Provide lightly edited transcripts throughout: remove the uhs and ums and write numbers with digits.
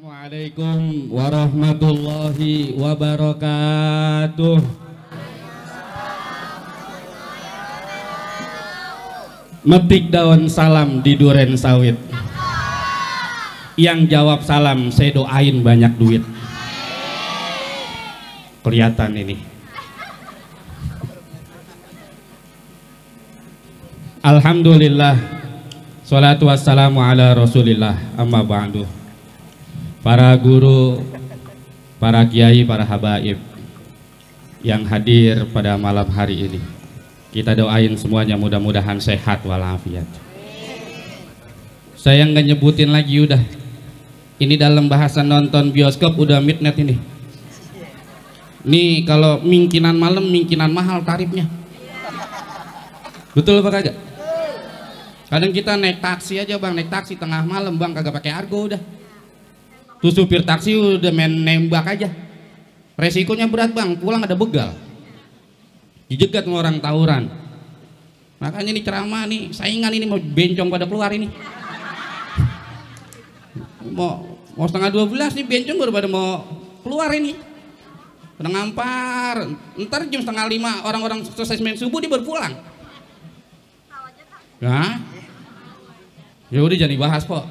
Assalamualaikum warahmatullahi wabarakatuh. Metik daun salam di duren sawit. Yang jawab salam saya doain banyak duit. Kelihatan ini. Alhamdulillah. Sholatu wassalamu ala rasulillah. Amma ba'du. Para guru, para kiai, para habaib yang hadir pada malam hari ini, kita doain semuanya mudah-mudahan sehat walafiat. Saya nggak nyebutin lagi, udah ini dalam bahasa nonton bioskop udah midnight ini. Nih kalau mingkinan malam, mingkinan mahal tarifnya. Betul apa kagak? Kadang kita naik taksi aja bang, naik taksi tengah malam bang, kagak pakai argo udah. Tuh supir taksi udah main nembak aja. Resikonya berat bang, pulang ada begal, dijegat sama orang tawuran. Makanya ini ceramah nih, saingan ini mau bencong pada keluar ini. Mau setengah 12 nih bencong baru pada mau keluar ini. Pada ngampar, ntar jam setengah 5 orang-orang selesai main subuh dia baru pulang. Nah, ya udah jangan dibahas kok.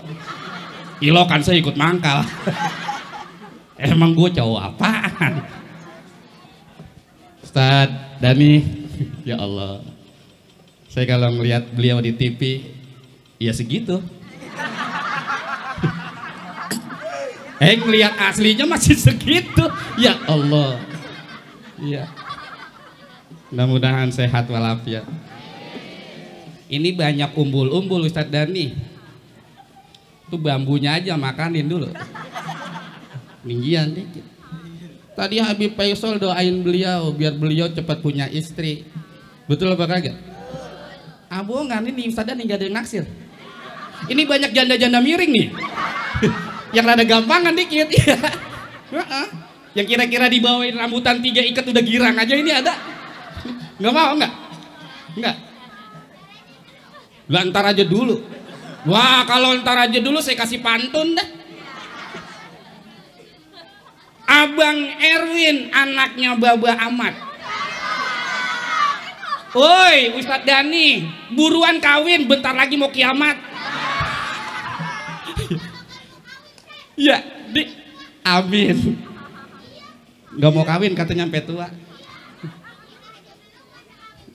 Ilokan saya ikut mangkal. Emang gue cowok apaan? Ustaz Dani, ya Allah. Saya kalau ngelihat beliau di TV, ya segitu. Ngelihat aslinya masih segitu. Ya Allah. Iya. Mudah-mudahan sehat walafiat. Ini banyak umbul-umbul Ustaz Dani. Tuh bambunya aja makanin dulu. Tinggian dikit. Tadi Habib Faisal doain beliau biar beliau cepat punya istri. Betul apa kagak? Abohongan ini Ustaz Dani gak ada yang naksir. Ini banyak janda-janda miring nih. Yang rada gampangan dikit. Yang kira-kira dibawain rambutan 3 ikat udah girang aja ini ada. Nggak mau nggak? Nggak. Lah ntar aja dulu. Wah kalau ntar aja dulu saya kasih pantun dah. Abang Erwin anaknya Baba Ahmad. Woi Ustadz Dani, buruan kawin bentar lagi mau kiamat. Ya, amin. Gak mau kawin katanya sampai tua.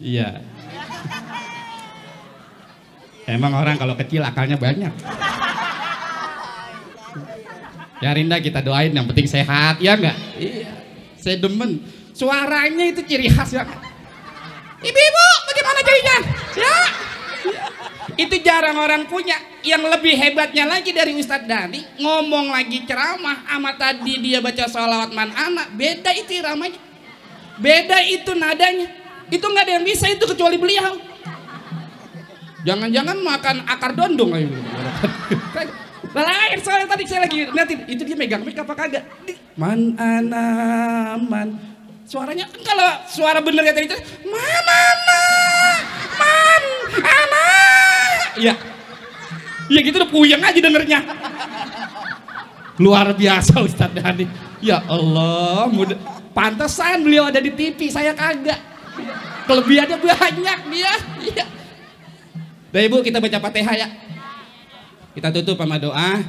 Iya. Emang orang kalau kecil akalnya banyak. Ya Rinda kita doain yang penting sehat, ya enggak? Iya. Saya demen. Suaranya itu ciri khas ya. Ibu-ibu, bagaimana jadinya? Ya. Itu jarang orang punya. Yang lebih hebatnya lagi dari Ustadz Dani, ngomong lagi ceramah sama tadi dia baca sholawat man anak, beda itu iramanya. Beda itu nadanya. Itu nggak ada yang bisa itu kecuali beliau. Jangan-jangan makan akar dondong ayo. Lain soalnya tadi saya lagi liatin itu dia megang mic apa kagak. Man ana man. Suaranya kalau suara bener ya tadi itu man ana man ana. Iya. Iya gitu udah puyeng aja dengernya. Luar biasa Ustadz Dani. Ya Allah, mudah. Pantesan beliau ada di TV, saya kagak. Kelebihannya banyak dia. Iya. Dah Ibu kita baca Fatihah ya. Kita tutup sama doa.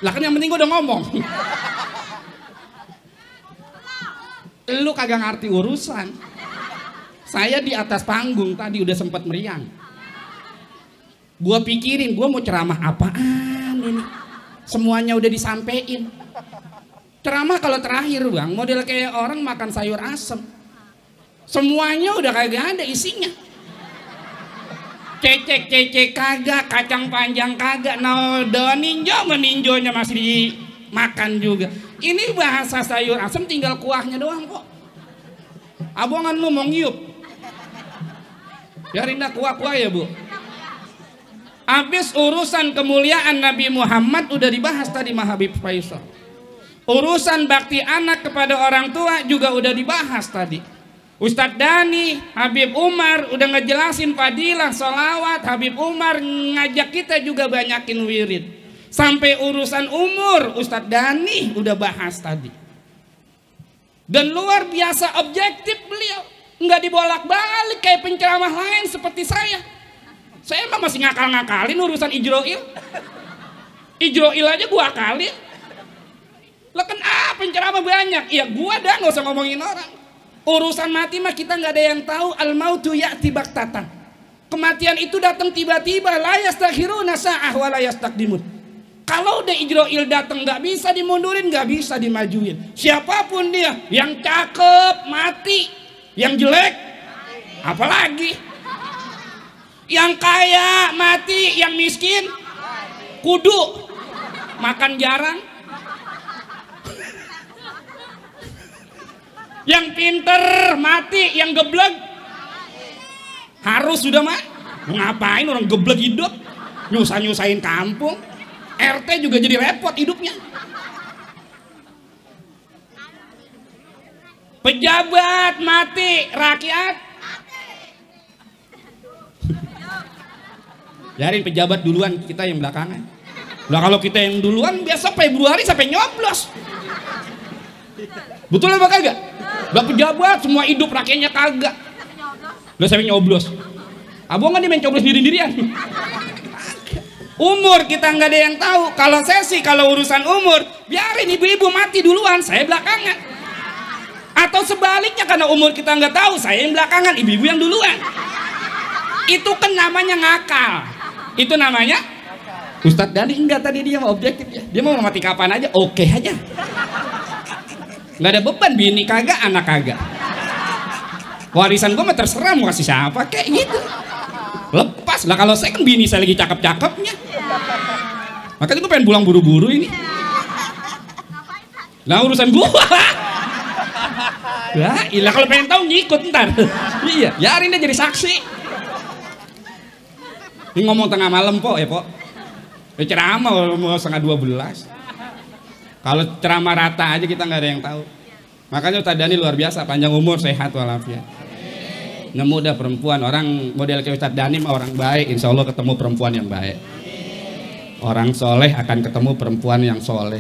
Lah kan yang penting gue udah ngomong. Lu kagak ngerti urusan. Saya di atas panggung tadi udah sempat meriang. Gua pikirin gua mau ceramah apaan ini. Semuanya udah disampein. Ceramah kalau terakhir bang, model kayak orang makan sayur asem. Semuanya udah kagak ada isinya. Cecek kagak, kacang panjang kagak, nodo ninjo meninjonya masih dimakan juga. Ini bahasa sayur asem tinggal kuahnya doang kok. Abongan lu mau ngiup. Ya Rinda kuah-kuah ya Bu. Habis urusan kemuliaan Nabi Muhammad udah dibahas tadi sama Habib Faisal. Urusan bakti anak kepada orang tua juga udah dibahas tadi. Ustadz Dani, Habib Umar udah ngejelasin fadilah sholawat. Habib Umar ngajak kita juga banyakin wirid. Sampai urusan umur Ustadz Dhani udah bahas tadi. Dan luar biasa objektif beliau, nggak dibolak-balik kayak penceramah lain seperti saya. Saya emang masih ngakal-ngakalin urusan ijroil. Ijroil aja gua akalin. Lah kan penceramah banyak. Ya gua dah nggak usah ngomongin orang. Urusan mati mah kita nggak ada yang tahu. Al mautu ya'ti baktatan. Kematian itu datang tiba-tiba. La yastakhiruna sa'ah wa la yastaqdimun. Kalau udah ijroil datang nggak bisa dimundurin, nggak bisa dimajuin. Siapapun dia, yang cakep mati, yang jelek apalagi, yang kaya mati, yang miskin kudu makan jarang, yang pinter mati, yang geblek harus sudah mah. Ngapain orang geblek hidup, nyusahin kampung. RT juga jadi repot hidupnya. Pejabat mati, rakyat biarin pejabat duluan, kita yang belakangan. Lah kalau kita yang duluan biasa Februari sampai nyoblos. Betul apa kagak? Lah pejabat semua hidup, rakyatnya kagak. Lah sampai nyoblos. Abang kan dia main coblos diri-dirian. Umur kita nggak ada yang tahu. Kalau saya sih, kalau urusan umur, biarin ibu-ibu mati duluan, saya belakangan. Atau sebaliknya, karena umur kita nggak tahu, saya yang belakangan, ibu-ibu yang duluan. Itu kan namanya ngakal. Itu namanya Ustadz Dhani enggak, tadi dia mau objektif ya. Dia mau mati kapan aja, oke aja. Nggak ada beban, bini kagak, anak kagak. Warisan gue mah terserah mau kasih siapa kayak gitu. Lepas lah, kalau saya kan bini saya lagi cakep-cakepnya. Makanya gue pengen pulang buru-buru ini. Nah urusan gua. Lah, ilah kalau pengen tahu ngikut ntar. Iya, biarin dia jadi saksi. Ini ngomong tengah malam po ya po. Ceramah mau 11:30. Kalau ceramah rata aja kita nggak ada yang tahu. Makanya Ustadz Dhani luar biasa, panjang umur, sehat walafiat. Nemu dah perempuan, orang model kayak Ustadz Dhani mah orang baik, insya Allah ketemu perempuan yang baik. Orang soleh akan ketemu perempuan yang soleh.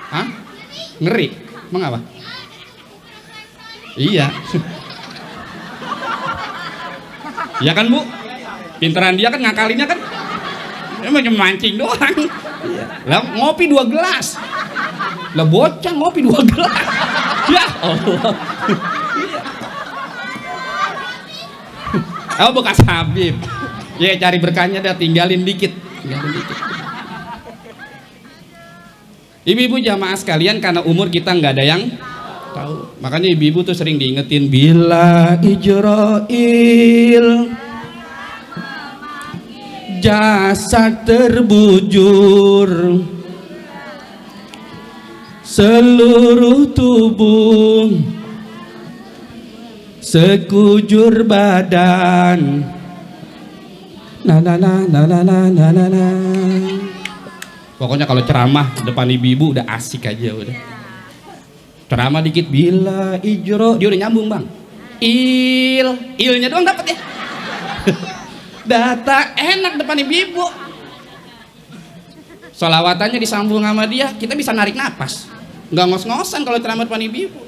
Hah? Ngeri? Emang apa? Iya. Ya kan Bu? Pinteran dia kan, ngakalinnya kan emang cuma mancing doang. Lah ngopi 2 gelas. Lah bocah ngopi 2 gelas. Ya Allah. Oh bekas Habib. Ya cari berkahnya dah, tinggalin dikit. Ibu-ibu jamaah sekalian, karena umur kita nggak ada yang tahu. Makanya ibu-ibu tuh sering diingetin, bila Ijroil jasad terbujur, seluruh tubuh sekujur badan, na na na na na na na na na. Pokoknya kalau ceramah depan ibu-ibu udah asik aja udah. Ceramah dikit, bila ijro, dia udah nyambung bang. Ilnya doang dapat ya. Data enak depan ibu-ibu. Solawatannya disambung sama dia, kita bisa narik napas. Nggak ngos-ngosan kalau ceramah depan ibu-ibu.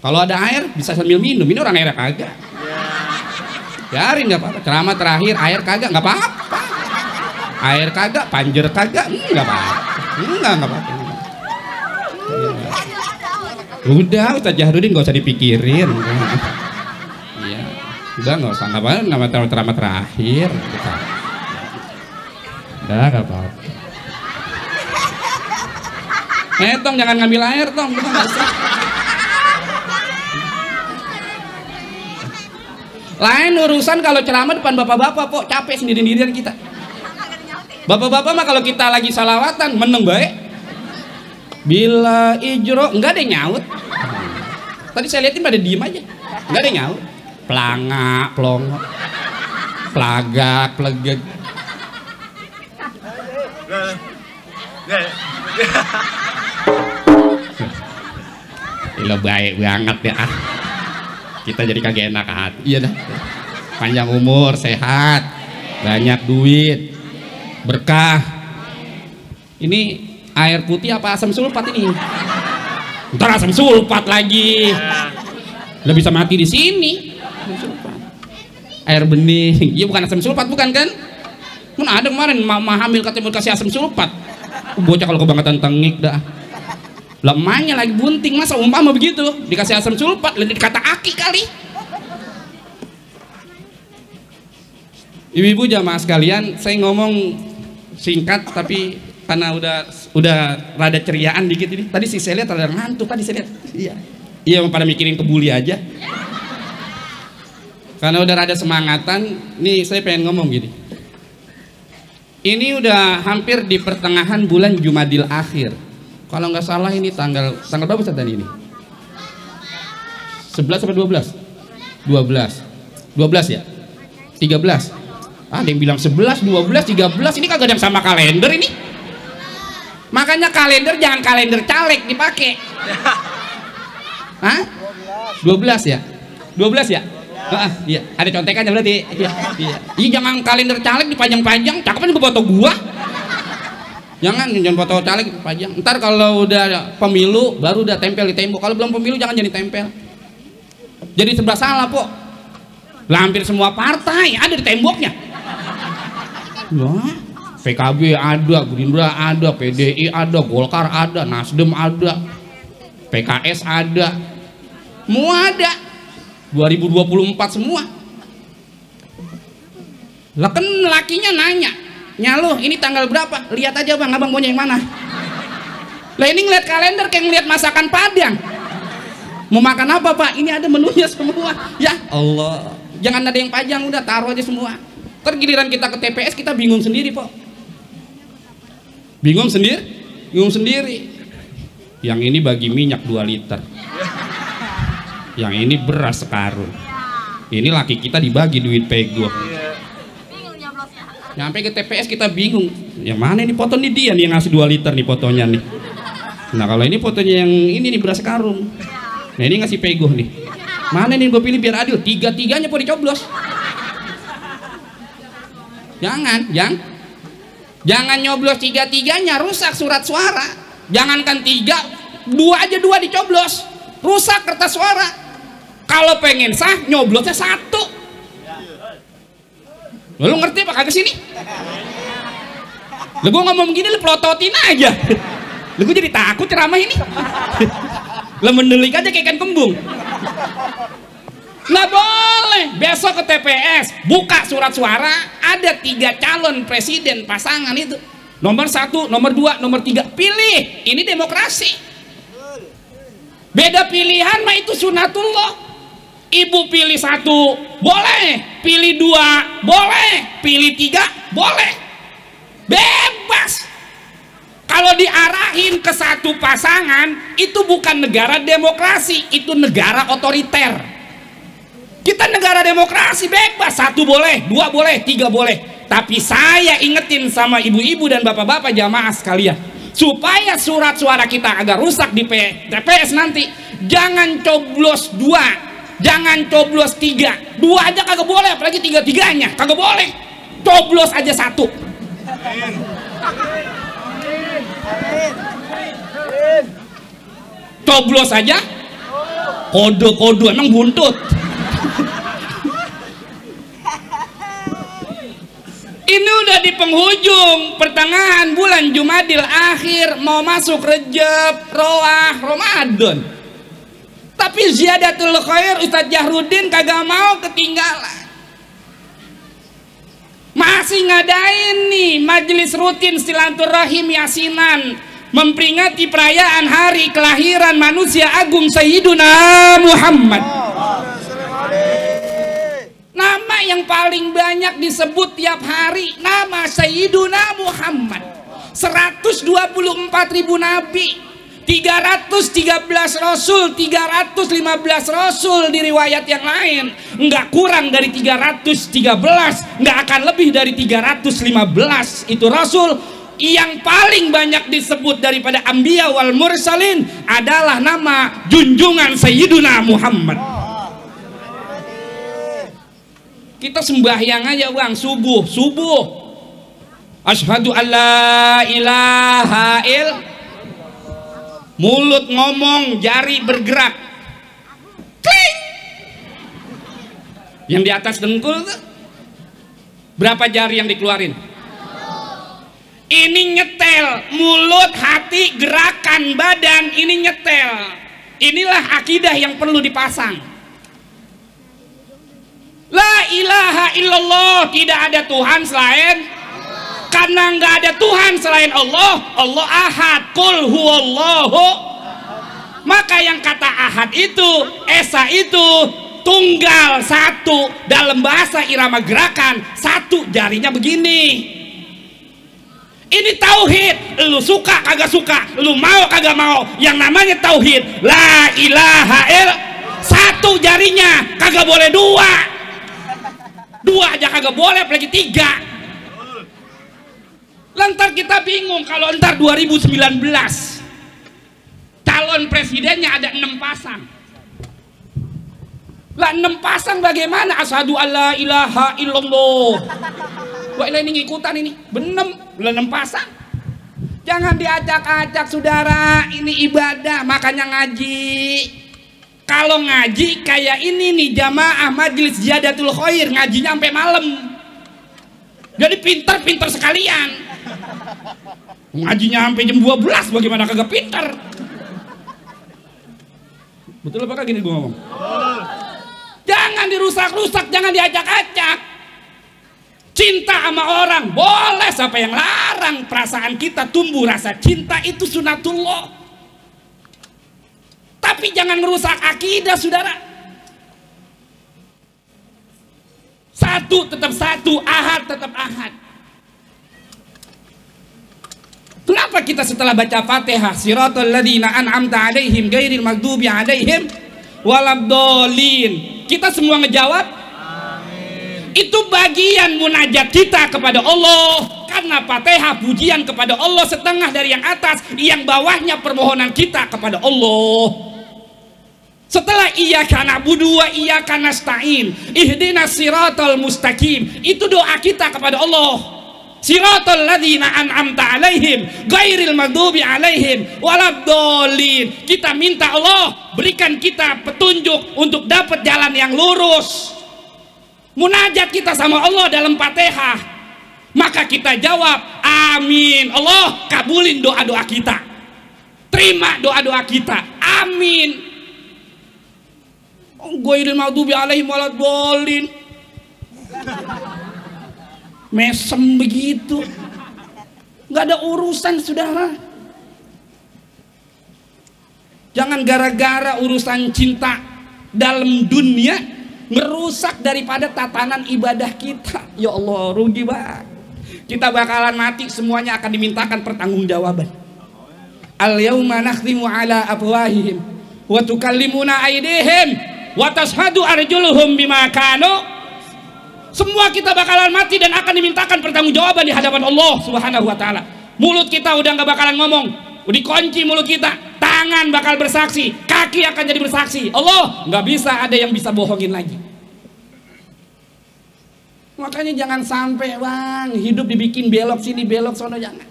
Kalau ada air bisa sambil minum, ini orang airnya kagak. Biarin nggak apa-apa. Ceramah terakhir air kagak, nggak apa-apa. Air kagak, panjer kagak, nggak apa-apa. Nggak apa-apa. Udah Ustaz Jahrudin nggak usah dipikirin. Iya, udah nggak usah, nggak apa-apa. Nama ceramah terakhir. Udah nggak apa-apa. Tong jangan ngambil air tong, kita nggak usah. Lain urusan kalau ceramah depan bapak-bapak, kok capek sendiri-sendirian kita. Bapak-bapak mah kalau kita lagi salawatan meneng baik. Bila ijro enggak ada yang nyaut. Tadi saya liatin pada diem aja, enggak ada yang nyaut. Pelanga, plongo, pelagak, pelegek. Gila baik banget ya. Kita jadi kagak enak hati. Iya dah. Panjang umur, sehat. banyak duit, berkah. Ini air putih apa asam sulfat ini? Ntar asam sulfat lagi. Lah bisa mati di sini. Air bening, iya bukan asam sulfat bukan kan? Mana ada kemarin mama hamil katanya mau kasih asam sulfat. Bocah kalau kebangetan tengik dah. Lemahnya lagi bunting, masa umpama begitu dikasih asam sulfat, lebih kata aki kali. Ibu-ibu jamaah sekalian, saya ngomong singkat tapi karena udah rada ceriaan dikit ini. Tadi sih saya lihat ada ngantuk tadi saya lihat. Iya. Iya pada mikirin kebuli aja. Karena udah rada semangatan, nih saya pengen ngomong gini. Ini udah hampir di pertengahan bulan Jumadil Akhir. Kalau nggak salah ini tanggal berapa Ustaz tadi ini? 11 atau 12? 12 ya? 13? Ada yang bilang 11, 12, 13, ini kagak ada yang sama kalender ini. Makanya kalender jangan kalender caleg dipakai. Hah? 12 ya? 12 ya? Iya, ada contekannya berarti. Iya. Iya, jangan kalender caleg dipajang-pajang, cakepnya juga foto gua. Jangan foto caleg dipajang. Ntar kalau udah pemilu baru udah tempel di tembok. Kalau belum pemilu jangan jadi tempel. Jadi serba salah, Po. Lah hampir semua partai ada di temboknya. Wah, PKB ada, Gerindra ada, PDI ada, Golkar ada, Nasdem ada, PKS ada. Semua ada. 2024 semua. Lah kan lakinya nanya, "Nyaloh, ini tanggal berapa? Lihat aja Bang, Abang maunya yang mana?" Lah ini ngeliat kalender kayak ngeliat masakan Padang. Mau makan apa, Pak? Ini ada menunya semua. Ya Allah. Jangan ada yang pajang, udah taruh aja semua. Ntar giliran kita ke TPS kita bingung sendiri, Pak. Bingung sendiri. Yang ini bagi minyak 2 liter. Yang ini beras sekarung. Ini laki kita dibagi duit pego. Nyampe ke TPS kita bingung. Yang mana ini foto nih, dia nih yang ngasih 2 liter nih fotonya nih. Nah kalau ini fotonya yang ini nih beras karung. Nah ini ngasih pego nih. Mana nih gue pilih biar adil? 3-3-nya mau dicoblos. Jangan nyoblos 3-3-nya, rusak surat suara. Jangankan 3, 2 aja 2 dicoblos, rusak kertas suara. Kalau pengen sah nyoblosnya 1. Lu ngerti apa kagak sini? Lu gua ngomong gini lu pelototin aja. Lu gua jadi takut ceramah ini. Lu mendelik aja kayak ikan kembung. Nggak boleh. Besok ke TPS buka surat suara, ada 3 calon presiden pasangan itu. Nomor 1, nomor 2, nomor 3. Pilih. Ini demokrasi. Beda pilihan mah itu sunatullah. Ibu pilih 1 boleh, pilih 2 boleh, pilih 3 boleh, bebas. Kalau diarahin ke 1 pasangan itu bukan negara demokrasi, itu negara otoriter. Kita negara demokrasi, bebas, 1 boleh, 2 boleh, 3 boleh. Tapi saya ingetin sama ibu-ibu dan bapak-bapak jamaah sekalian, supaya surat suara kita agak rusak di TPS nanti, jangan coblos 2, jangan coblos 3, 2 aja kagak boleh, apalagi 3-3-nya kagak boleh. Coblos aja 1. Coblos aja. Kode emang buntut. Ini udah di penghujung pertengahan bulan Jumadil Akhir, mau masuk Rejab, Roah, Ramadan. Tapi ziyadatul khair Ustadz Jahrudin kagak mau ketinggalan. Masih ngadain nih majelis rutin silaturahim yasinan, memperingati perayaan hari kelahiran manusia agung Sayyiduna Muhammad. Nama yang paling banyak disebut tiap hari nama Sayyiduna Muhammad. 124.000 nabi, 313 rasul, 315 rasul di riwayat yang lain, nggak kurang dari 313, nggak akan lebih dari 315 itu rasul. Yang paling banyak disebut daripada Anbiya wal Mursalin adalah nama junjungan Sayyiduna Muhammad. Kita sembahyang aja bang, subuh. Asyhadu alla ilaha illallah. Mulut ngomong, jari bergerak. Kling. Yang di atas dengkul tuh berapa jari yang dikeluarin? Ini nyetel, mulut, hati, gerakan badan, ini nyetel. Inilah akidah yang perlu dipasang. La ilaha illallah, tidak ada Tuhan selain. Karena nggak ada Tuhan selain Allah, Allah ahad, qul huwallahu. Maka yang kata ahad itu, esa itu tunggal, satu. Dalam bahasa irama gerakan, satu jarinya begini. Ini tauhid. Lu suka kagak suka, lu mau kagak mau, yang namanya tauhid. La ilaha illallah, satu jarinya, kagak boleh dua. Dua aja kagak boleh, apalagi tiga. Lantar kita bingung kalau ntar 2019 calon presidennya ada 6 pasang. Lah 6 pasang bagaimana? Asyhadu alla ilaha illallah. Wah ini ngikutan ini. Benem, lah 6 pasang. Jangan diacak-acak saudara, ini ibadah, makanya ngaji. Kalau ngaji kayak ini nih jamaah majelis Ziyadatul Khair, ngajinya sampai malam. Jadi pintar-pintar sekalian. Ngajinya sampai jam 12, bagaimana kagak pintar? Betul apa kagak gini gua ngomong? Jangan dirusak-rusak, jangan diacak-acak. Cinta sama orang boleh, siapa yang larang? Perasaan kita tumbuh rasa cinta, itu sunatullah. Tapi jangan merusak akidah saudara. Satu tetap satu, ahad tetap ahad. Kenapa kita setelah baca Fatihah siratal ladzina an'amta alaihim ghairil maghdubi alaihim waladhdallin, kita semua ngejawab amin. Itu bagian munajat kita kepada Allah. Karena Fatihah pujian kepada Allah setengah dari yang atas, yang bawahnya permohonan kita kepada Allah. Setelah iyyaka na'budu wa iyyaka nasta'in ihdinas siratal mustaqim, itu doa kita kepada Allah. Siratal ladzina an'amta alaihim ghairil maghdubi alaihim waladhdallin. Kita minta Allah berikan kita petunjuk untuk dapat jalan yang lurus. Munajat kita sama Allah dalam Fatihah, maka kita jawab amin. Allah kabulin doa-doa kita, terima doa-doa kita, amin. Ghairil maghdubi alaihim waladhdallin, mesem begitu, nggak ada urusan saudara. Jangan gara-gara urusan cinta dalam dunia merusak daripada tatanan ibadah kita. Ya Allah, rugi banget. Kita bakalan mati, semuanya akan dimintakan pertanggungjawaban. Al yauma nakhtimu ala afwahihim wa tukallimuna aydihim wa tashhadu arjuluhum bima kanu. Semua kita bakalan mati dan akan dimintakan pertanggungjawaban di hadapan Allah Subhanahu wa taala. Mulut kita udah nggak bakalan ngomong, udah dikunci mulut kita. Tangan bakal bersaksi, kaki akan jadi bersaksi. Allah nggak bisa ada yang bisa bohongin lagi. Makanya jangan sampai bang hidup dibikin belok sini belok sono, jangan.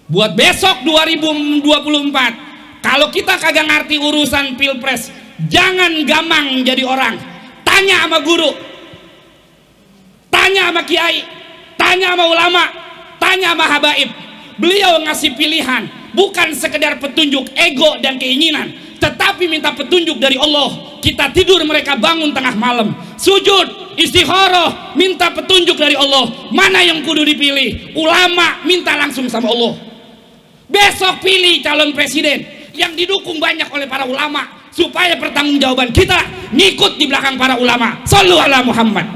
Buat besok 2024, kalau kita kagak ngerti urusan pilpres, jangan gamang jadi orang. Tanya sama guru, tanya sama kiai, tanya sama ulama, tanya sama habaib. Beliau ngasih pilihan, bukan sekedar petunjuk ego dan keinginan, tetapi minta petunjuk dari Allah. Kita tidur, mereka bangun tengah malam, sujud, istikharah, minta petunjuk dari Allah. Mana yang kudu dipilih? Ulama minta langsung sama Allah. Besok pilih calon presiden yang didukung banyak oleh para ulama, supaya pertanggungjawaban kita ngikut di belakang para ulama. Shallu ala Muhammad.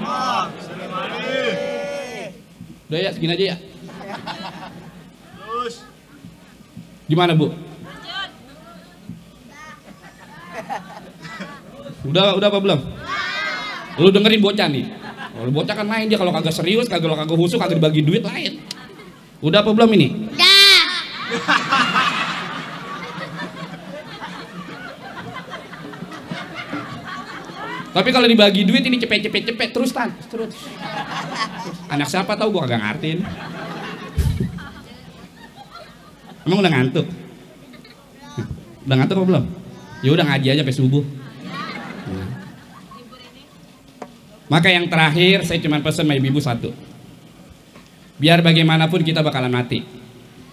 Udah ya, segini aja ya. Gimana Bu? Udah apa belum? Lu dengerin bocah nih. Kalau bocah kan main dia, kalau kagak serius, kagak khusyuk, kagak dibagi duit lain. Udah apa belum ini? Udah. Tapi kalau dibagi duit ini cepet terus tan, terus. Anak siapa tahu gua kagak ngertiin. Emang udah ngantuk? Udah ngantuk apa belum? Ya udah ngaji aja sampai subuh. Maka yang terakhir saya cuma pesan sama ibu-ibu satu. Biar bagaimanapun kita bakalan mati.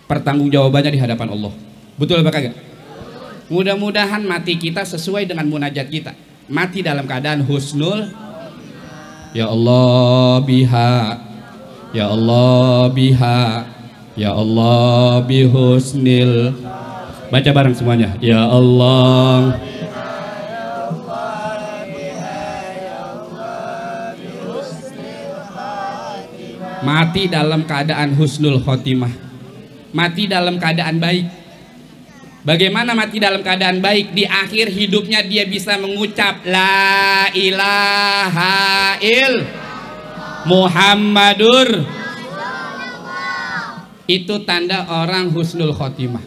Pertanggungjawabannya di hadapan Allah. Betul apa kagak? Mudah-mudahan mati kita sesuai dengan munajat kita. Mati dalam keadaan husnul. Ya Allah biha. Ya Allah biha. Ya Allah bihusnil. Baca bareng semuanya. Ya Allah. Mati dalam keadaan husnul khotimah. Mati dalam keadaan baik. Bagaimana mati dalam keadaan baik? Di akhir hidupnya dia bisa mengucap La ilaha il Muhammadur. Itu tanda orang husnul khotimah.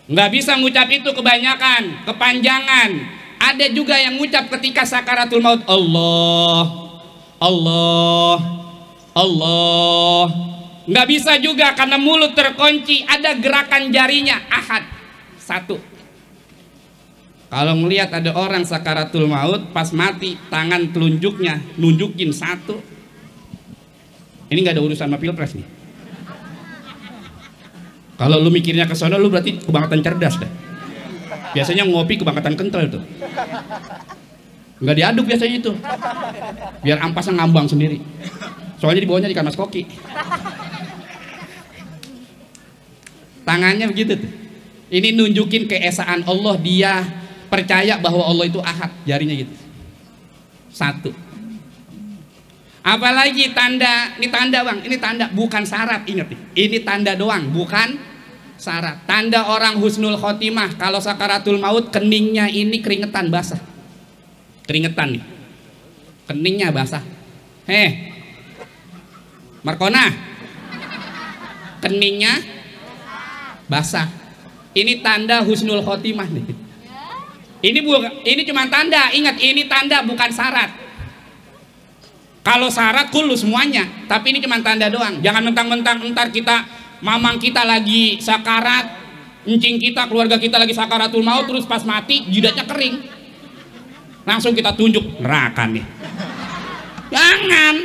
Nggak bisa ngucap itu kebanyakan, kepanjangan. Ada juga yang ngucap ketika sakaratul maut, Allah Allah Allah. Nggak bisa juga karena mulut terkunci. Ada gerakan jarinya, ahad, satu. Kalau melihat ada orang sakaratul maut pas mati, tangan telunjuknya nunjukin satu. Ini nggak ada urusan sama pilpres nih. Kalau lu mikirnya ke sono, lu berarti kebangetan cerdas dah. Biasanya ngopi kebangetan kental tuh. Nggak diaduk biasanya itu, biar ampasnya ngambang sendiri. Soalnya di bawahnya ikan mas koki. Tangannya begitu tuh. Ini nunjukin keesaan Allah. Dia percaya bahwa Allah itu ahad. Jarinya gitu, satu. Apalagi tanda, ini tanda bang, ini tanda bukan syarat. Ingat nih, ini tanda doang, bukan syarat. Tanda orang husnul khotimah kalau sakaratul maut, keningnya ini keringetan basah. Keringetan nih, keningnya basah. Markona, keningnya basah. Ini tanda husnul khotimah nih. Ini cuma tanda. Ingat, ini tanda bukan syarat. Kalau syarat kullu semuanya, tapi ini cuma tanda doang. Jangan mentang-mentang entar kita, mamang kita lagi sakarat, encing kita, keluarga kita lagi sakaratul maut, terus pas mati jidatnya kering, langsung kita tunjuk neraka nih. Jangan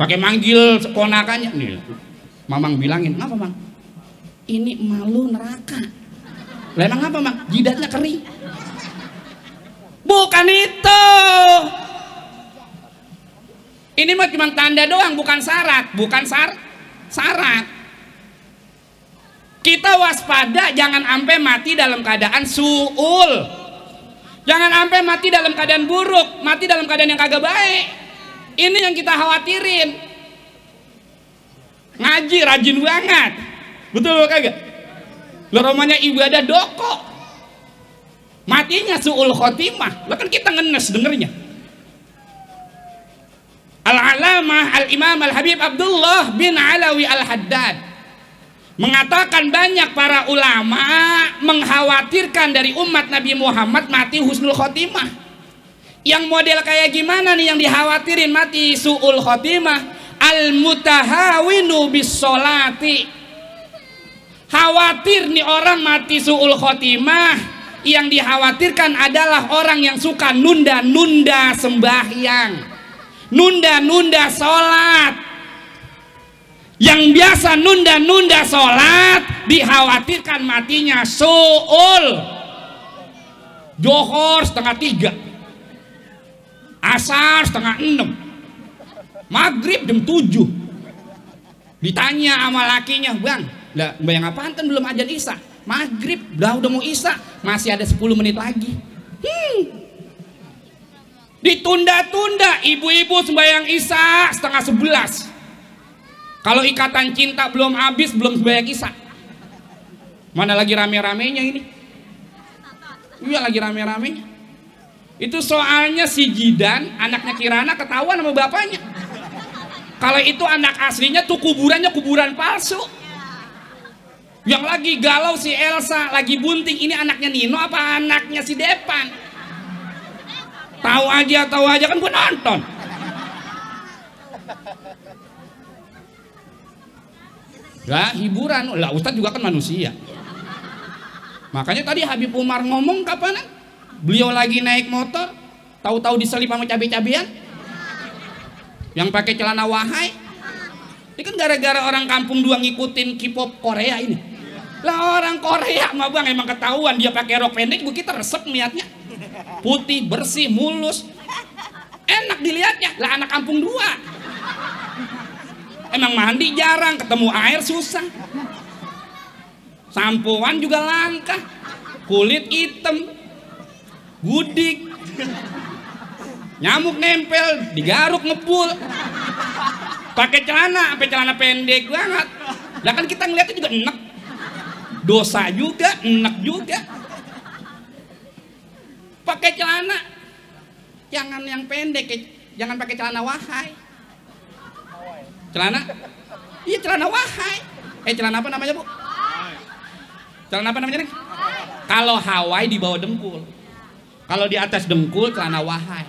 pakai manggil keponakannya nih. Mamang bilangin, ngapa bang? Ini malu neraka. Lah emang apa bang? Jidatnya kering. Bukan itu. Ini mah cuma tanda doang, bukan syarat. Bukan syarat. Kita waspada, jangan sampai mati dalam keadaan su'ul. Jangan sampai mati dalam keadaan buruk, mati dalam keadaan yang kagak baik. Ini yang kita khawatirin. Ngaji rajin banget, betul kagak? Lo romanya ibadah doko, matinya su'ul khotimah. Lo kan kita ngenes dengernya. Al-Alamah Al-Imam Al-Habib Abdullah bin Alawi Al-Haddad mengatakan banyak para ulama mengkhawatirkan dari umat Nabi Muhammad mati husnul khotimah. Yang model kayak gimana nih yang dikhawatirin mati su'ul khotimah? Al-mutahawinu bis sholati. Khawatir nih orang mati su'ul khotimah. Yang dikhawatirkan adalah orang yang suka nunda-nunda sembahyang, nunda-nunda sholat. Yang biasa nunda-nunda sholat dikhawatirkan matinya su'ul. Johor 5:30, asar 5:30, maghrib jam 7. Ditanya sama lakinya, bang, lah bayang apaan kan belum ajan isya? Maghrib, udah mau isya, masih ada 10 menit lagi. Ditunda-tunda, ibu-ibu sembahyang isya 10:30. Kalau ikatan cinta belum habis, belum sembahyang isya. Mana lagi rame-ramenya ini? Iya lagi rame-ramenya. Itu soalnya si Jidan, anaknya Kirana, ketahuan sama bapaknya. Kalau itu anak aslinya tuh kuburannya kuburan palsu. Yang lagi galau si Elsa, lagi bunting, ini anaknya Nino apa anaknya si Depan? Tahu aja kan gue nonton. Lah hiburan, lah Ustadz juga kan manusia. Makanya tadi Habib Umar ngomong kapanan? Beliau lagi naik motor, tahu-tahu diselip sama cabai-cabian. Yang pakai celana wahai. Ini kan gara-gara orang kampung dua ngikutin K-pop Korea ini. Lah orang Korea mah bang emang ketahuan dia pakai rok pendek, kita resep liatnya. Putih, bersih, mulus. Enak dilihatnya. Lah anak kampung dua. Emang mandi jarang, ketemu air susah. Sampoan juga langka. Kulit hitam. Gudik. Nyamuk nempel, digaruk ngebul. Pakai celana, sampai celana pendek banget. Lah kan kita ngeliatnya juga enak. Dosa juga, enak juga. Pakai celana jangan yang pendek, jangan pakai celana wahai. Celana? Iya celana wahai. Celana apa namanya bu? Celana apa namanya nih? Kalau Hawaii di bawah dengkul, kalau di atas dengkul celana wahai.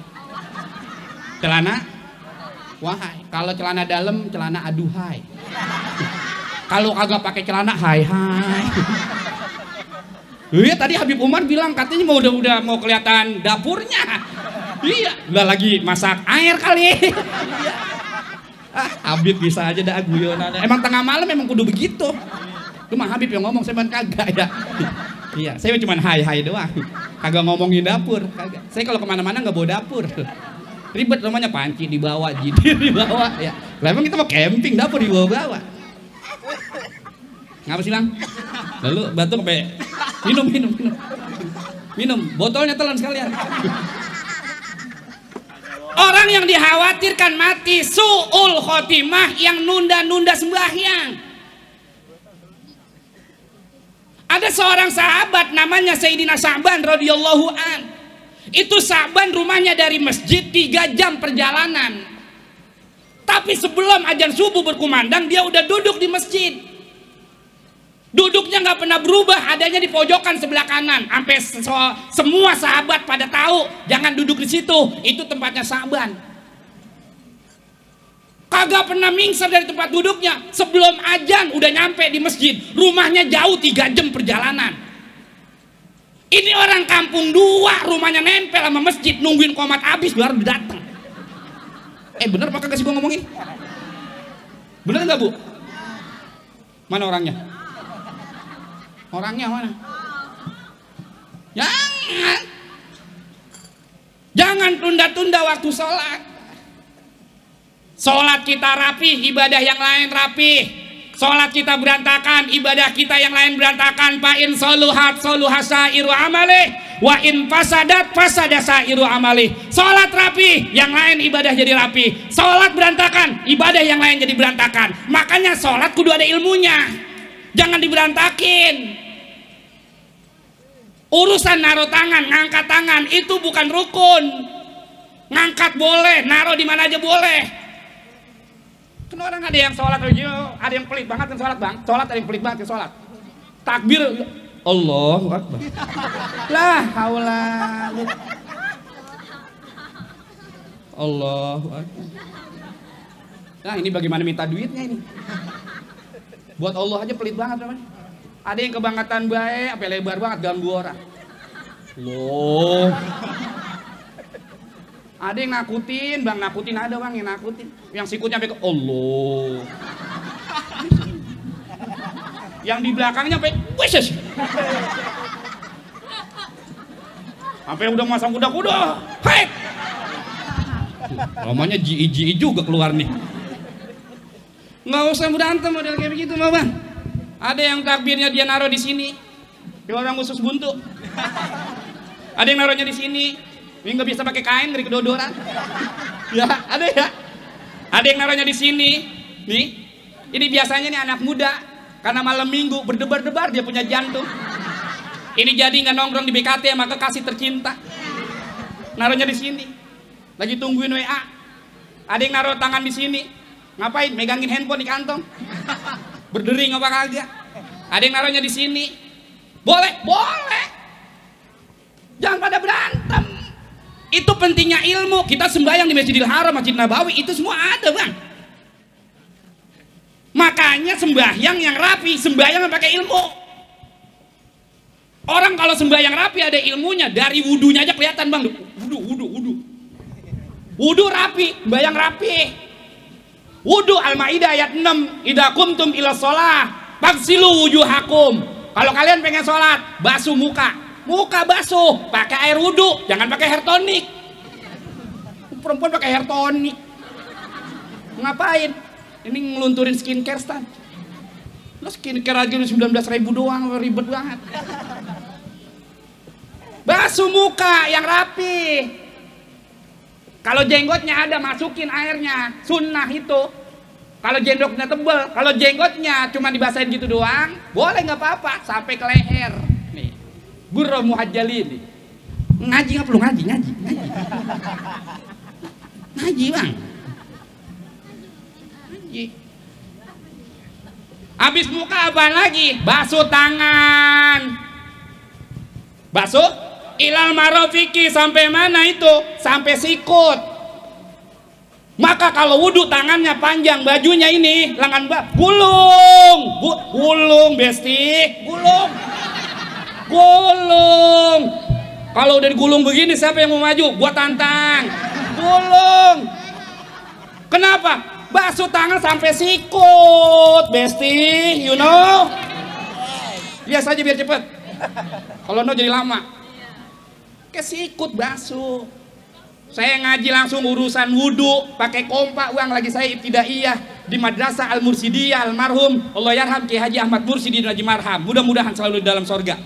Celana wahai. Kalau celana dalam celana aduhai. Kalau kagak pakai celana hai. Iya tadi Habib Umar bilang katanya udah mau kelihatan dapurnya. Iya, udah lagi masak air kali. Habib bisa aja dah guyonan. Emang tengah malam emang kudu begitu. Cuma Habib yang ngomong, saya mah kagak ya. Iya, saya cuma hai doang. Kagak ngomongin dapur, kagak. Saya kalau kemana-mana nggak bawa dapur. Ribet namanya, panci dibawa, jidir dibawa. Ya, lah emang kita mau camping dapur dibawa-bawa. Ngapa sih bang? Lalu batuk sampai minum, botolnya telan sekalian. Orang yang dikhawatirkan mati su'ul khotimah, yang nunda-nunda sembahyang. Ada seorang sahabat namanya Sayyidina Sa'ban radhiyallahu an. Itu Sa'ban rumahnya dari masjid 3 jam perjalanan. Tapi sebelum azan subuh berkumandang dia udah duduk di masjid. Duduknya nggak pernah berubah, adanya di pojokan sebelah kanan. Sampai semua sahabat pada tahu jangan duduk di situ, itu tempatnya Sa'ban. Kagak pernah mingser dari tempat duduknya. Sebelum azan udah nyampe di masjid. Rumahnya jauh 3 jam perjalanan. Ini orang kampung dua, rumahnya nempel sama masjid, nungguin komat habis baru datang. Bener apa kagak sih gua ngomongin? Bener nggak bu? Mana orangnya? Orangnya mana? Jangan tunda-tunda waktu sholat. Sholat kita rapi, ibadah yang lain rapi. Sholat kita berantakan, ibadah kita yang lain berantakan. Fa in soluhat soluhasairu amalih, wa in fasadat fasadasairu amalih. Sholat rapi, yang lain ibadah jadi rapi. Sholat berantakan, ibadah yang lain jadi berantakan. Makanya sholat kudu ada ilmunya. Jangan diberantakin. Urusan naruh tangan, ngangkat tangan itu bukan rukun. Ngangkat boleh, naruh di mana aja boleh. Kan orang ada yang sholat, ada yang pelit banget kan sholat bang. Sholat ada yang pelit banget kan sholat. Takbir, Allahu Akbar. Lah, haula. Allahu Akbar. Nah ini bagaimana minta duitnya ini? Buat Allah aja pelit banget teman. Ada yang kebangetan baik, sampai lebar banget ganggu orang. Loh. Ada yang nakutin, bang nakutin ada bang yang nakutin. Yang sikutnya sampai ke Allah. Yang di belakangnya sampai wises. Sampai udah masang kuda-kuda. Hei. Namanya ji juga keluar nih. Nggak usah berantem model kayak begitu mah bang. Ada yang takbirnya dia naruh di sini, kayak orang khusus buntu. Ada yang naruhnya di sini, ini nggak bisa pakai kain dari kedodoran. Ya ada ya. Ada yang naruhnya di sini, nih. Ini biasanya nih anak muda, karena malam minggu berdebar-debar dia punya jantung. Ini jadi nggak nongkrong di BKT sama kekasih tercinta. Naruhnya di sini, lagi tungguin WA. Ada yang naruh tangan di sini, ngapain? Megangin handphone di kantong. Berdering apa kagak? Ada yang naruhnya di sini. Boleh, boleh. Jangan pada berantem. Itu pentingnya ilmu. Kita sembahyang di Masjidil Haram, Masjid Nabawi, itu semua ada bang. Makanya sembahyang yang rapi, sembahyang yang pakai ilmu. Orang kalau sembahyang rapi ada ilmunya, dari wudunya aja kelihatan bang. Wudu rapi, sembahyang rapi. Wudu Al-Maidah ayat 6, idza qumtum ila shalah faghsilu wujuhakum. Kalau kalian pengen sholat, basuh muka basuh, pakai air wudu, jangan pakai hair tonic. Perempuan pakai hair tonic, ngapain? Ini ngelunturin skincare stand. Lo skincare aja 19.000 doang, ribet banget. Basuh muka yang rapi. Kalau jenggotnya ada, masukin airnya, sunnah itu. Kalau jenggotnya tebel, kalau jenggotnya cuma dibasahin gitu doang, boleh nggak apa-apa, sampai ke leher. Nih, Guru Muhajjalin nih. Ngaji nggak perlu ngaji bang. Ngaji. Habis muka apa lagi? Basuh tangan. Basuh ilal marofiki, sampai mana itu? Sampai sikut. Maka kalau wudhu tangannya panjang, bajunya ini lengan gulung besti, gulung. Kalau udah digulung begini, siapa yang mau maju? Gua tantang. Gulung. Kenapa? Basuh tangan sampai sikut, besti, you know? Biasa aja biar cepet. Kalau no jadi lama. Kesikut basuh. Saya ngaji langsung urusan wudhu pakai kompak uang, lagi saya ibtidaiyah di Madrasah Al-Mursidiyah almarhum Allah yarham Ki Haji Ahmad Mursidi Haji Marham, mudah-mudahan selalu di dalam sorga.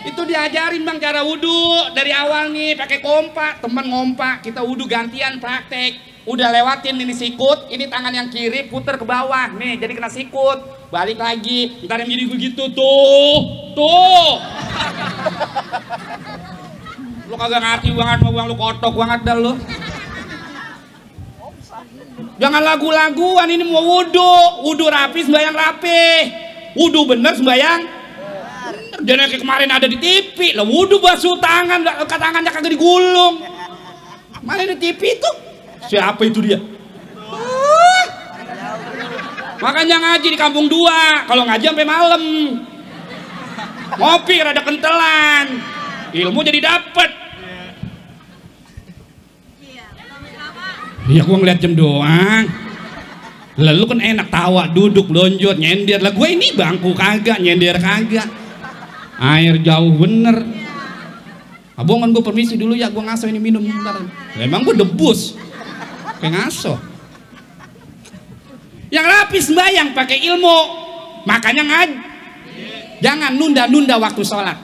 Itu diajarin bang cara wudhu dari awal nih, pakai kompak, teman ngompak, kita wudhu gantian praktek. Udah lewatin ini sikut, ini tangan yang kiri puter ke bawah nih, jadi kena sikut, balik lagi, ntar yang jadi begitu tuh. Lu kagak ngerti banget mau uang, lu kotok banget dah lu. Jangan lagu-laguan, ini mau wudhu rapi, sembahyang rapi, wudhu bener sembahyang. Jangan kayak kemarin ada di TV, lah wudhu basuh tangan, tangannya kagak digulung. Mana di TV itu? Siapa itu dia? Makanya ngaji di kampung 2, kalau ngaji sampai malam. Ngopi rada kentelan, ilmu jadi dapet. Iya, gua ngeliat jam doang. Lalu kan enak tawa, duduk, lonjot, nyender. Lah gue ini bangku kagak, nyender kagak. Air jauh bener. Abongan gue permisi dulu ya, gue ngaso ini minum bentar. Emang gue debus kayak ngaso. Yang rapi sembahyang pakai ilmu. Makanya ngaji. Jangan nunda-nunda waktu sholat,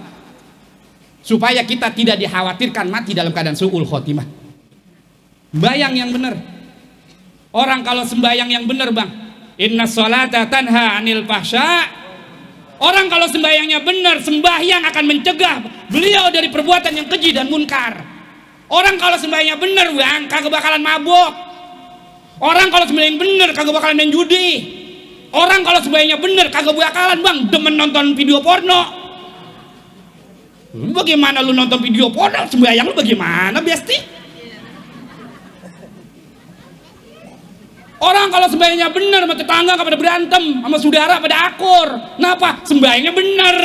supaya kita tidak dikhawatirkan mati dalam keadaan su'ul khotimah. Bayang yang benar. Orang kalau sembahyang yang benar bang, inna sholata tanha anil fahsya. Orang kalau sembahyangnya benar, sembahyang akan mencegah beliau dari perbuatan yang keji dan munkar. Orang kalau sembahyangnya benar bang, kagak bakalan mabuk. Orang kalau sembahyang benar, kagak bakalan main judi. Orang kalau sembahyangnya benar, kagak bakalan bang demen nonton video porno. Bagaimana lu nonton video porno, sembahyang lu bagaimana Besti? Orang kalau sembahyangnya benar, sama tetangga pada berantem, sama saudara pada akur. Kenapa? Sembahyangnya benar.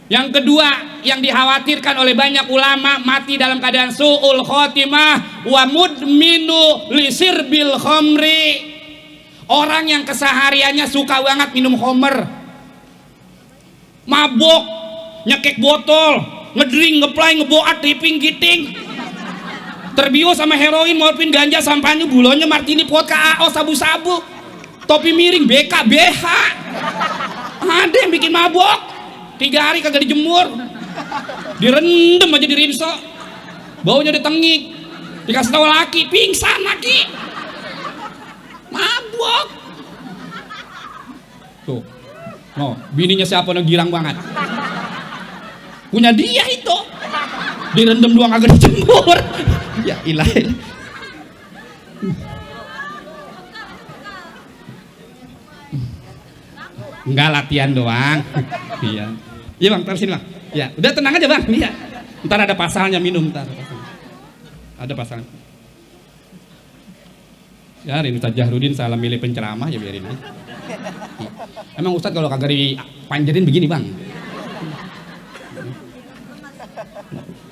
Yang kedua, yang dikhawatirkan oleh banyak ulama, mati dalam keadaan su'ul khotimah wa mudminu lisirbil khomri. Orang yang kesehariannya suka banget minum homer, mabok, nyekek botol, ngedring, ngeplay, ngeboat, tripping, giting, terbius sama heroin, morfin, ganja, sampahnya, bulonya, martini, vodka, AO, sabu-sabu, topi miring, BK, BH. Ada yang bikin mabok, 3 hari kagak dijemur, direndam aja di rinso, baunya ditengik, dikasih tahu laki, pingsan laki, mabok. Tuh, no, bininya siapa yang girang banget, punya dia itu, direndam doang kagak dijemur. Ya ilahi. Enggak, latihan doang. Iya. Iya bang, terusin bang. Ya, udah tenang aja bang. Iya. Ntar ada pasalnya minum ntar. Ada pasalnya. Ya, ini Ustaz Jahrudin salah milih penceramah ya biarin aja. Emang Ustaz kalau kagak dipanjerin begini bang.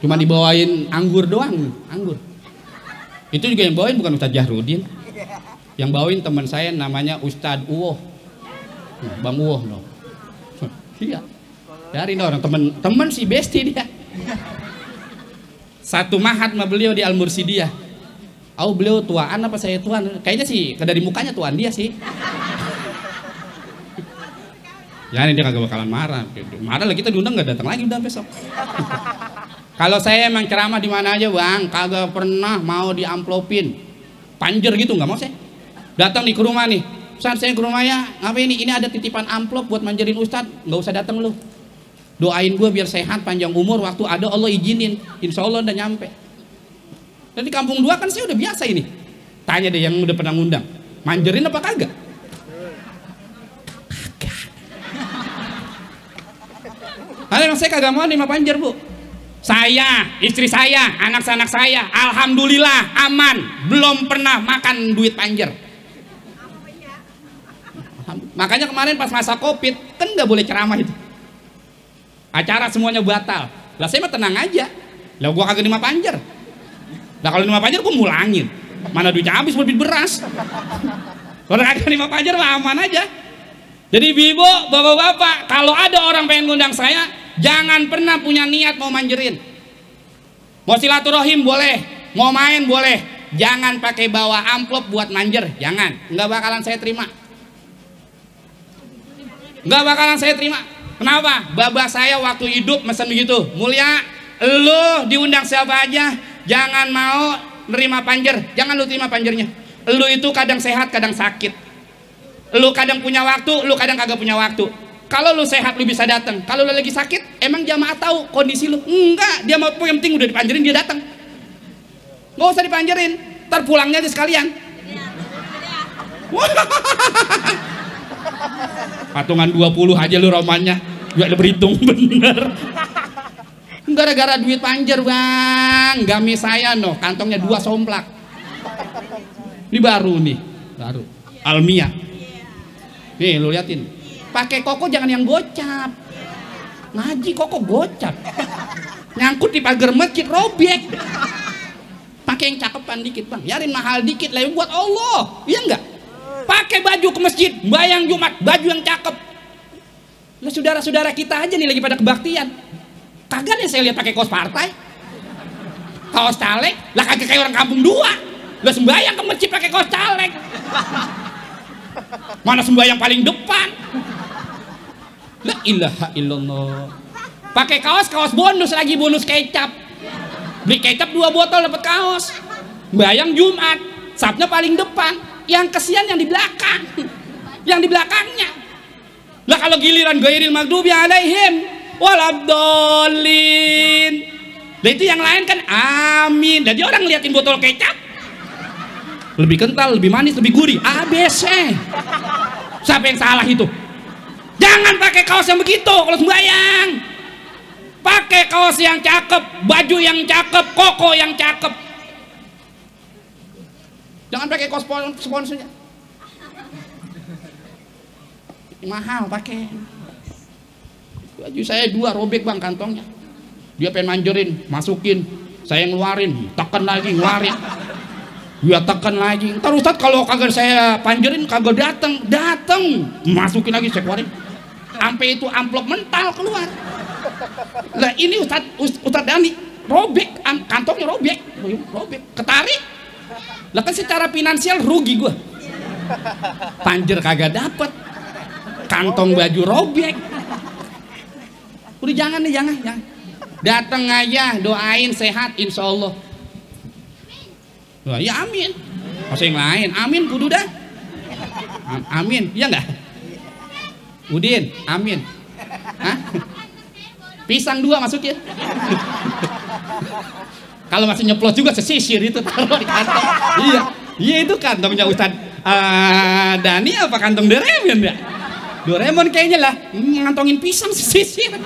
Cuma dibawain anggur doang, anggur. Itu juga yang bawain bukan Ustaz Jahrudin. Yang bawain teman saya namanya Ustaz Uwoh. Bang Uwoh no. Iya. Dari orang teman si besti dia. Satu mahat sama beliau di Al-Mursidiyah. Beliau tuaan apa saya tuan? Kayaknya sih dari mukanya tuan dia sih. Ya ini dia kagak bakalan marah. Marah lah kita diundang nggak datang lagi udah besok. Kalau saya emang ceramah di mana aja bang, kagak pernah mau diamplopin, panjer gitu nggak mau saya. Datang nih ke rumah nih, Ustaz saya ke rumah ya, ngapain ini ada titipan amplop buat manjerin Ustaz, nggak usah datang lu. Doain gue biar sehat panjang umur, waktu ada Allah izinin, insya Allah udah nyampe. Dan di kampung 2 kan saya udah biasa ini. Tanya deh yang udah pernah ngundang, manjerin apa kagak? Kagak. Saya kagak mau nih panjer bu. Saya, istri saya, anak-anak saya, alhamdulillah aman, belum pernah makan duit panjer. Makanya kemarin pas masa Covid kan nggak boleh ceramah itu, acara semuanya batal. Lah saya mah tenang aja, lah gua kagak terima panjer. Lah kalau terima panjer gua mulangin, mana duitnya habis buat beli beras. Kalau kagak terima panjer mah aman aja. Jadi ibu, bapak-bapak, kalau ada orang pengen ngundang saya, jangan pernah punya niat mau manjerin. Mau silaturahim boleh, mau main boleh, jangan pakai bawa amplop buat manjer, jangan, nggak bakalan saya terima. Nggak bakalan saya terima. Kenapa? Babah saya waktu hidup mesen begitu, Mulia, lu diundang siapa aja, jangan mau nerima panjer, jangan lu terima panjernya. Lu itu kadang sehat, kadang sakit. Lu kadang punya waktu, lu kadang kagak punya waktu. Kalau lu sehat lu bisa datang. Kalau lu lagi sakit, emang jamaah tahu kondisi lu? Enggak, dia mau yang penting udah dipanjerin dia datang. Nggak usah dipanjerin, ntar pulangnya aja sekalian. Patungan 20 aja lu romannya, gak ada berhitung bener. Gara-gara duit panjer bang, gamis saya noh, kantongnya 2 somplak. Ini baru nih, baru Almia. Nih lu liatin, pakai koko jangan yang gocap. Ngaji koko gocap, nyangkut di pagar masjid robek. Pakai yang cakepan dikit bang, biarin mahal dikit lah buat Allah, iya enggak? Pakai baju ke masjid, bayang Jumat, baju yang cakep. Lah saudara-saudara kita aja nih lagi pada kebaktian, kagak yang saya lihat pakai kaos partai, kaos caleg, lah kagak kayak orang kampung 2. Lah sembayang ke masjid pakai kaos caleg. Mana sembahyang paling depan. La ilaha illallah. Pakai kaos bonus lagi, bonus kecap. Beli kecap 2 botol dapat kaos. Bayang Jumat, sabnya paling depan. Yang kesian yang di belakang. Yang di belakangnya. Lah kalau giliran ghairil maghdubi alaihim waladhdallin. Lah itu yang lain kan amin. Jadi orang liatin botol kecap lebih kental, lebih manis, lebih gurih. ABC. Siapa yang salah itu? Jangan pakai kaos yang begitu kalau sembahyang. Pakai kaos yang cakep, baju yang cakep, koko yang cakep. Jangan pakai kaos sponsornya. Mahal pakai. Baju saya 2 robek bang kantongnya. Dia pengen manjerin, masukin, saya ngeluarin, tekan lagi, ngeluarin. Dia tekan lagi. Ntar Ustadz kalau kagak saya panjerin kagak datang, masukin lagi saya keluarin. Sampai itu amplop mental keluar. Lah ini Ustadz Dani robek, kantongnya robek, ketarik. Lah kan secara finansial rugi gua. Panjer kagak dapet, kantong baju robek. Udah jangan nih, jangan. Datang aja, doain sehat insya Allah. Wah, ya amin. Masa yang lain, amin kudu dah. Amin, iya enggak? Udin, amin. Hah? Pisang 2 masukin. Kalau masih nyeplos juga sesisir itu taruh di kantong. Iya itu kantongnya Ustadz Dani apa kantong Doraemon ya? Doraemon kayaknya lah, ngantongin pisang sesisir.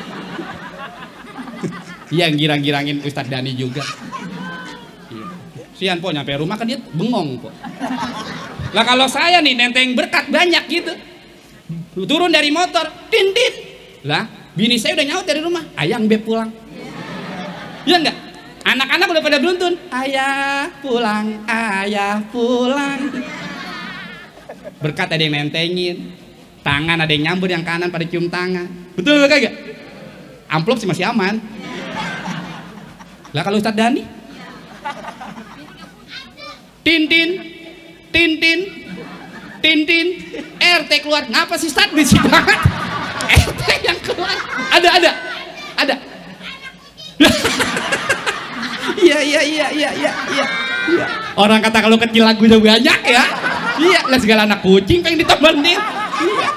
Yang girang-girangin Ustadz Dani juga. Sian po nyampe rumah kan dia bengong po. Lah kalau saya nih nenteng berkat banyak gitu. Turun dari motor, tin. Lah, bini saya udah nyaut dari rumah, ayang beb pulang. Iya enggak? Anak-anak udah pada beruntun, ayah pulang, ayah pulang. Berkat ada yang nentengin, tangan ada yang nyambur, yang kanan pada cium tangan. Betul nggak kagak? Amplop sih masih aman. Lah kalau Ustadz Dani, tin, RT keluar, ngapa sih Ustadz berisik banget? RT yang keluar, ada. Iya. Orang kata kalau kecil lagunya banyak ya. Iya, lah segala anak kucing pengen ditemenin. Iya.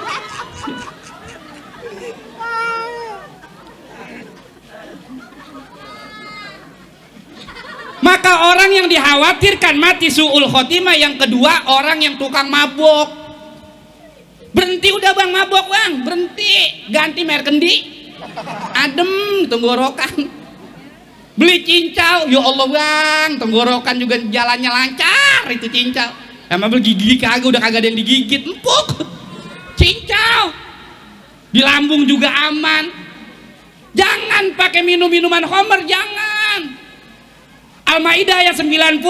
Maka orang yang dikhawatirkan mati su'ul khotimah, yang kedua orang yang tukang mabok. Berhenti udah bang mabok bang, berhenti, ganti merek kendi, adem tenggorokan. Beli cincau, ya Allah bang, tenggorokan juga jalannya lancar itu cincau. Emang beli gigi kagak, udah kagak ada yang digigit, empuk. Cincau, di lambung juga aman. Jangan pakai minuman khamr, jangan. Al-Maidah ayat 90.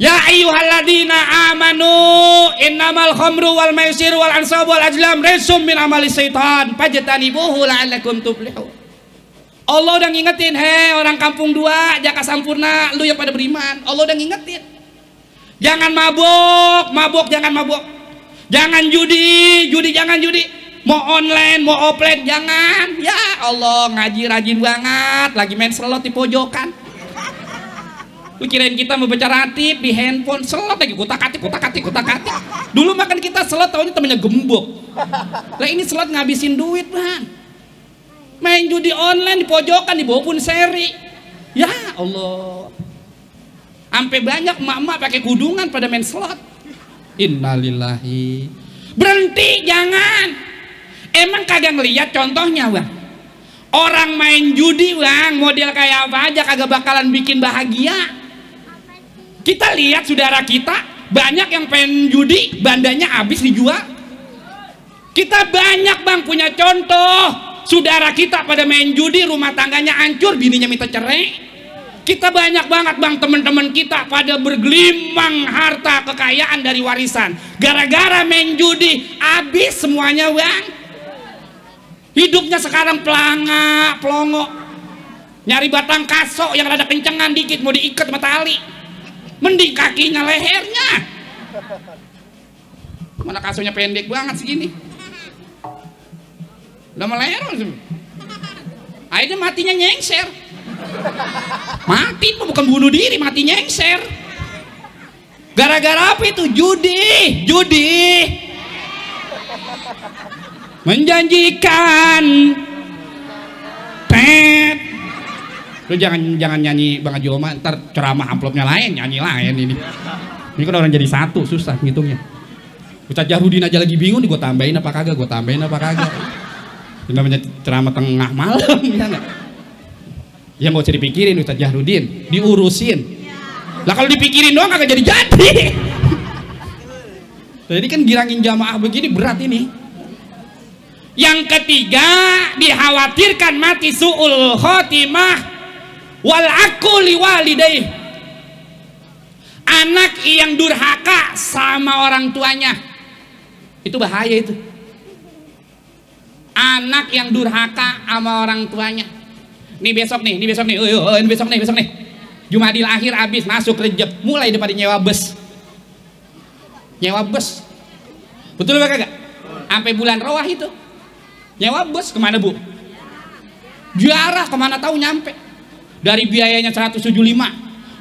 Ya ayyuhalladzina amanu innamal khamru wal maisir wal ansab wal azlam rijsum min amali syaitan fajtanibuhu la'allakum tuflihun. Allah udah ngingetin, hei orang kampung 2 Jaka Sampurna, lu yang pada beriman, Allah udah ngingetin. Jangan mabok jangan mabok. Jangan judi jangan judi. Mau online, mau offline jangan. Ya Allah, ngaji rajin banget, lagi main slot di pojokan. Lu kirain kita mau baca ratib di handphone, slot lagi kutak-atik. Dulu makan kita slot taunya temennya gembok. Lah ini slot ngabisin duit bang. Main judi online di pojokan, di bawah pun seri. Ya Allah, sampai banyak emak-emak pakai kudungan pada main slot. Innalillahi. Berhenti, jangan. Emang kagak ngeliat contohnya bang? Orang main judi bang, model kayak apa aja kagak bakalan bikin bahagia. Kita lihat saudara kita, banyak yang pengen judi, bandanya habis dijual. Kita banyak bang punya contoh. Saudara kita pada main judi, rumah tangganya hancur, bininya minta cerai. Kita banyak banget bang teman-teman kita pada bergelimang harta kekayaan dari warisan. Gara-gara main judi, habis semuanya bang. Hidupnya sekarang pelongo. Nyari batang kaso yang rada kencengan dikit, mau diikat sama tali. Mending kakinya, lehernya. Mana kasonya pendek banget segini. Udah melero, akhirnya matinya nyengser. Mati bukan bunuh diri, mati nyengser. Gara-gara apa itu? Judi. Menjanjikan pet. Lu jangan nyanyi Bang Haji Oma, ntar ceramah amplopnya lain, nyanyi lain ini. Ini kan orang jadi satu, susah ngitungnya. Ustaz Jahrudin aja lagi bingung nih, gue tambahin apa kagak. Ini namanya ceramah tengah malam ya enggak? Ya nggak usah dipikirin Ustaz Jahrudin, diurusin. Lah kalau dipikirin doang kagak jadi. Jadi kan girangin jamaah begini berat ini. Yang ketiga, dikhawatirkan mati su'ul khotimah wal aquli walidayh. Anak yang durhaka sama orang tuanya. Itu bahaya itu. Anak yang durhaka sama orang tuanya. Ini besok nih. Jumadil akhir habis, masuk Rejab, mulai daripada nyewa bus. Betul gak kagak? Sampai bulan Rawah itu. Nyewa bus kemana bu? Ziarah kemana tahu nyampe. Dari biayanya 175,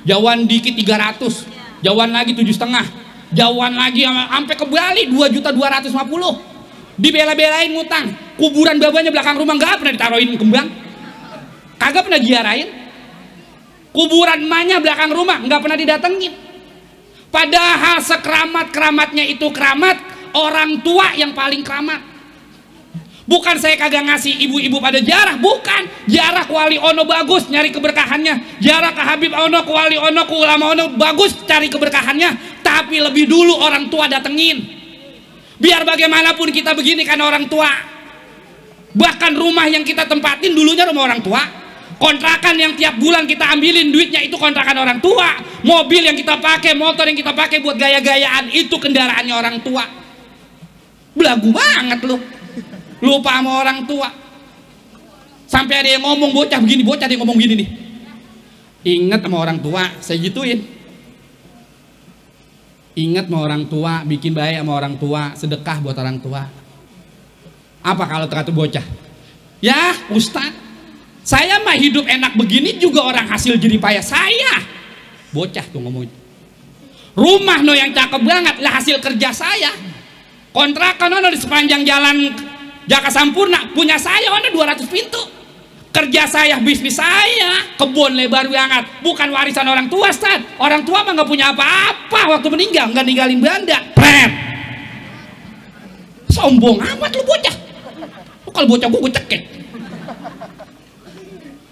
jauhan dikit 300, jauhan lagi 7,5, jauhan lagi sampai ke Bali 2.250.000. Dibela-belain ngutang. Kuburan babanya belakang rumah nggak pernah ditaruhin kembang, kagak pernah ziarahin. Kuburan emaknya belakang rumah nggak pernah didatengin. Padahal sekeramat-keramatnya itu keramat, orang tua yang paling keramat. Bukan saya kagak ngasih ibu-ibu pada ziarah, bukan. Ziarah ke Wali Ono bagus nyari keberkahannya, ziarah ke Habib Ono, ke Wali Ono, ke ulama Ono bagus cari keberkahannya. Tapi lebih dulu orang tua datengin. Biar bagaimanapun kita begini kan orang tua. Bahkan rumah yang kita tempatin dulunya rumah orang tua. Kontrakan yang tiap bulan kita ambilin duitnya itu kontrakan orang tua. Mobil yang kita pakai, motor yang kita pakai buat gaya-gayaan itu kendaraannya orang tua. Belagu banget lu. Lupa sama orang tua. Sampai ada yang ngomong bocah begini, bocah ada yang ngomong gini nih. Ingat sama orang tua, saya gituin. Ingat sama orang tua, bikin baik sama orang tua, sedekah buat orang tua. Apa kalau kata bocah? Ya Ustadz, saya mah hidup enak begini juga orang hasil jerih payah saya. Bocah tuh ngomong. Rumah no yang cakep banget lah hasil kerja saya. Kontrakan no di sepanjang jalan Jaka Sampurna punya saya, 200 pintu. Kerja saya, bisnis saya, kebun lebar banget. Bukan warisan orang tua, Ustaz. Orang tua mah nggak punya apa-apa waktu meninggal, nggak ninggalin benda. Pret. Sombong amat lu bocah. Kalau bocah gue cekek.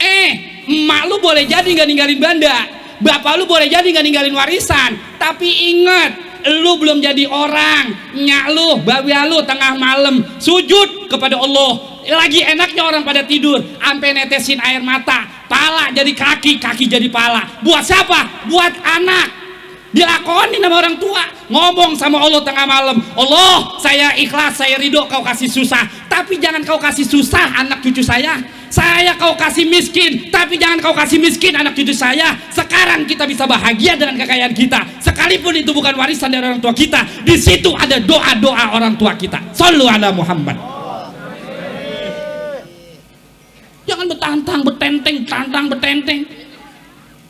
Emak lu boleh jadi nggak ninggalin benda. Bapak lu boleh jadi nggak ninggalin warisan. Tapi ingat, lu belum jadi orang. Nyak lu, babi lu tengah malam sujud kepada Allah. Lagi enaknya orang pada tidur, sampai netesin air mata, pala jadi kaki, kaki jadi pala. Buat siapa? Buat anak. Dilakonin sama orang tua. Ngomong sama Allah tengah malam, Allah saya ikhlas, saya ridho kau kasih susah, tapi jangan kau kasih susah anak cucu saya. Saya kau kasih miskin, tapi jangan kau kasih miskin anak cucu saya. Sekarang kita bisa bahagia dengan kekayaan kita, sekalipun itu bukan warisan dari orang tua kita. Di situ ada doa-doa orang tua kita. Shallu ala Muhammad. Jangan betantang, betenteng, tantang, betenteng.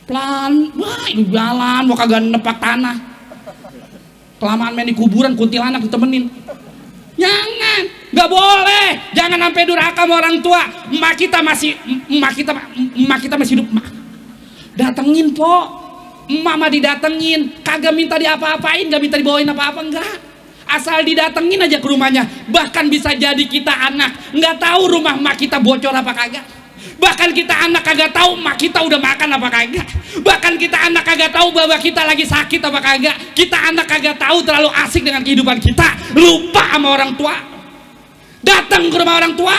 Pelan, wah ini jalan, mau kagak nepak tanah. Kelamaan main di kuburan, kuntilanak ditemenin. Jangan, nggak boleh. Jangan sampai durhaka sama orang tua. Emak kita masih hidup. Datengin po, emak mah didatengin. Kagak minta diapa-apain, nggak minta dibawain apa-apa, enggak. Asal didatengin aja ke rumahnya. Bahkan bisa jadi kita anak nggak tahu rumah emak kita bocor apa kagak. Bahkan kita anak kagak tahu emak kita udah makan apa kagak. Bahkan kita anak kagak tahu bahwa kita lagi sakit apa kagak. Kita anak kagak tahu terlalu asik dengan kehidupan kita. Lupa sama orang tua. Datang ke rumah orang tua.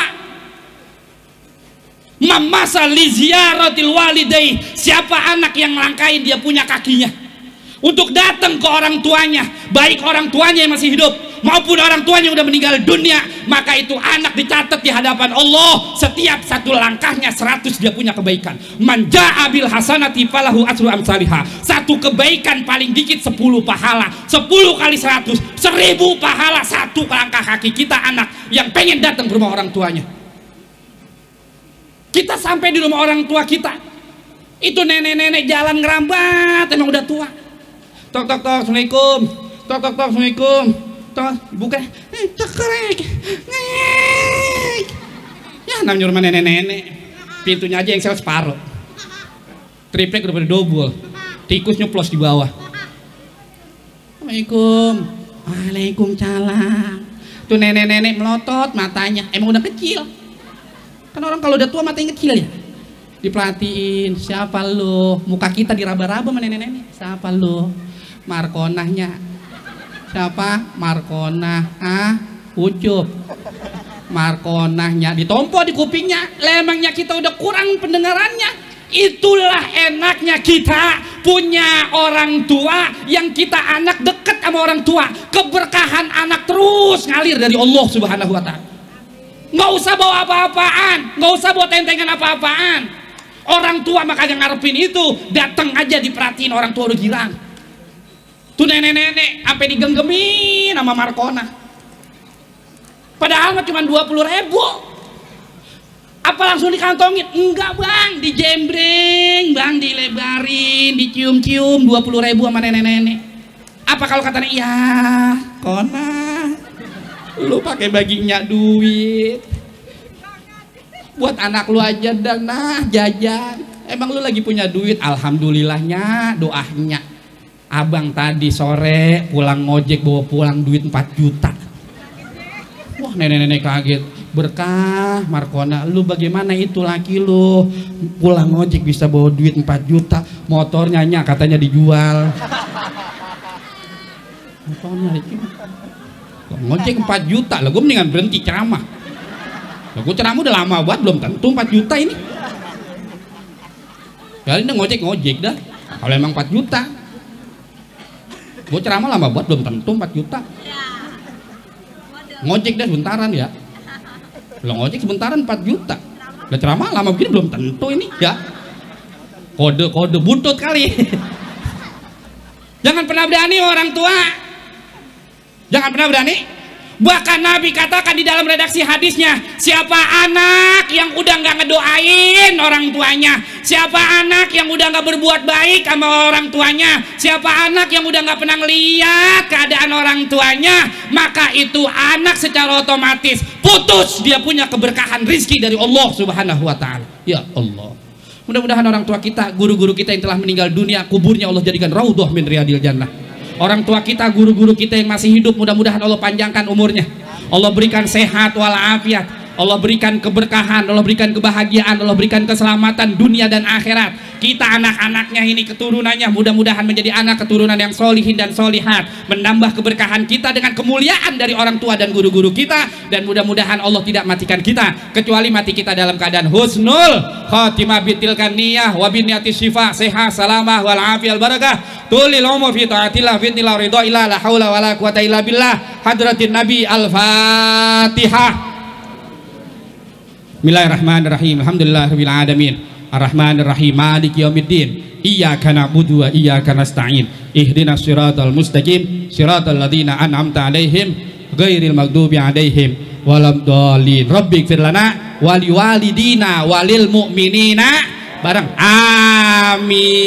Mamasa li ziyaratil walidai. Siapa anak yang ngelangkain dia punya kakinya untuk datang ke orang tuanya, baik orang tuanya yang masih hidup maupun orang tuanya yang udah meninggal dunia, maka itu anak dicatat di hadapan Allah. Setiap satu langkahnya 100 dia punya kebaikan. Man jaa bil hasanati falahu asyru amsalihha. Satu kebaikan paling dikit 10 pahala, 10 kali 100, 1000 pahala satu langkah kaki kita anak yang pengen datang ke rumah orang tuanya. Kita sampai di rumah orang tua kita, itu nenek-nenek jalan ngerambat, emang udah tua. Tok tok tok, assalamualaikum. Tok tok tok, assalamualaikum. Tok, buka. Cekrek. Ya namanya rumah nenek-nenek. Pintunya aja yang sel separuh. Triplek udah pada double. Tikus nyeplos di bawah. Assalamualaikum. Waalaikumsalam. Tuh nenek-nenek melotot matanya. Emang udah kecil. Kan orang kalau udah tua matanya kecil ya. Diperhatiin, siapa lu? Muka kita diraba-raba sama nenek-nenek. Siapa lu? Markonahnya. Siapa? Markonah. Ucup. Markonahnya ditompo di kupingnya. Lemangnya kita udah kurang pendengarannya. Itulah enaknya kita punya orang tua yang kita anak deket sama orang tua. Keberkahan anak terus ngalir dari Allah Subhanahu wa ta'ala. Nggak usah bawa apa-apaan, nggak usah bawa tentengan apa-apaan. Orang tua makanya ngarepin itu, datang aja diperhatiin orang tua udah girang. Tuh nenek-nenek sampai digenggemin sama Markona. Padahal mah cuma 20.000. Apa langsung dikantongin? Enggak bang, dijembreng, bang dilebarin, dicium-cium 20.000 sama nenek-nenek. Apa kalau katanya, iya, Kona, lu pakai baginya duit. Buat anak lu aja dan nah jajan. Emang lu lagi punya duit? Alhamdulillahnya, doanya. Abang tadi sore pulang ngojek bawa pulang duit 4 juta. Wah nenek-nenek kaget. berkah Markona. Lu bagaimana itu laki lu pulang ngojek bisa bawa duit 4 juta, motornya katanya dijual. Motornya ngojek 4 juta lah, gue mendingan berhenti ceramah. Lah gue ceramah udah lama banget, belum tentu 4 juta ini. Kali ini ngojek dah. Kalau emang 4 juta, gue ceramah lama banget, belum tentu 4 juta. Ngojek dah sebentaran ya. Lo ngojek sebentaran 4 juta. Lah ceramah lama begini belum tentu ini ya. Kode butut kali. Jangan pernah berani orang tua. Jangan pernah berani. Bahkan Nabi katakan di dalam redaksi hadisnya, siapa anak yang udah nggak ngedoain orang tuanya, siapa anak yang udah nggak berbuat baik sama orang tuanya, siapa anak yang udah nggak pernah ngeliat keadaan orang tuanya, maka itu anak secara otomatis putus dia punya keberkahan rizki dari Allah Subhanahu Wa Taala. Ya Allah. Mudah-mudahan orang tua kita, guru-guru kita yang telah meninggal dunia, kuburnya Allah jadikan raudhah min riyadil jannah. Orang tua kita, guru-guru kita yang masih hidup, mudah-mudahan Allah panjangkan umurnya, Allah berikan sehat walafiat, Allah berikan keberkahan, Allah berikan kebahagiaan, Allah berikan keselamatan dunia dan akhirat. Kita anak-anaknya ini, keturunannya, mudah-mudahan menjadi anak keturunan yang solihin dan solihat, menambah keberkahan kita dengan kemuliaan dari orang tua dan guru-guru kita. Dan mudah-mudahan Allah tidak matikan kita kecuali mati kita dalam keadaan husnul khatimah bitilkan niyah wa biniyati syifa sehat salamah wal afiyal barakah tulil umur fi taatillah fi tilal ridha illa la haula wala quwata illa billah. Hadratin Nabi. Al-Fatihah. Bismillahirrahmanirrahim. Alhamdulillahirabbil alamin. Ar-Rahmanir-Rahim. Maliki yaumiddin. Iyyaka na'budu wa iyyaka nasta'in. Ihdinas siratal mustaqim. Siratal ladzina an'amta 'alaihim ghairil maghdubi 'alaihim waladdallin. Rabbighfir lana wa liwalidina walil mu'minina. Bareng. Amin.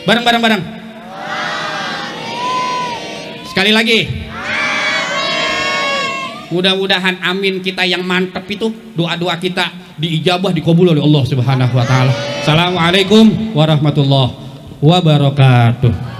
Bareng. Sekali lagi. Mudah-mudahan amin kita yang mantep itu, doa-doa kita diijabah, dikabul oleh Allah Subhanahu Wa Taala. Assalamualaikum warahmatullahi wabarakatuh.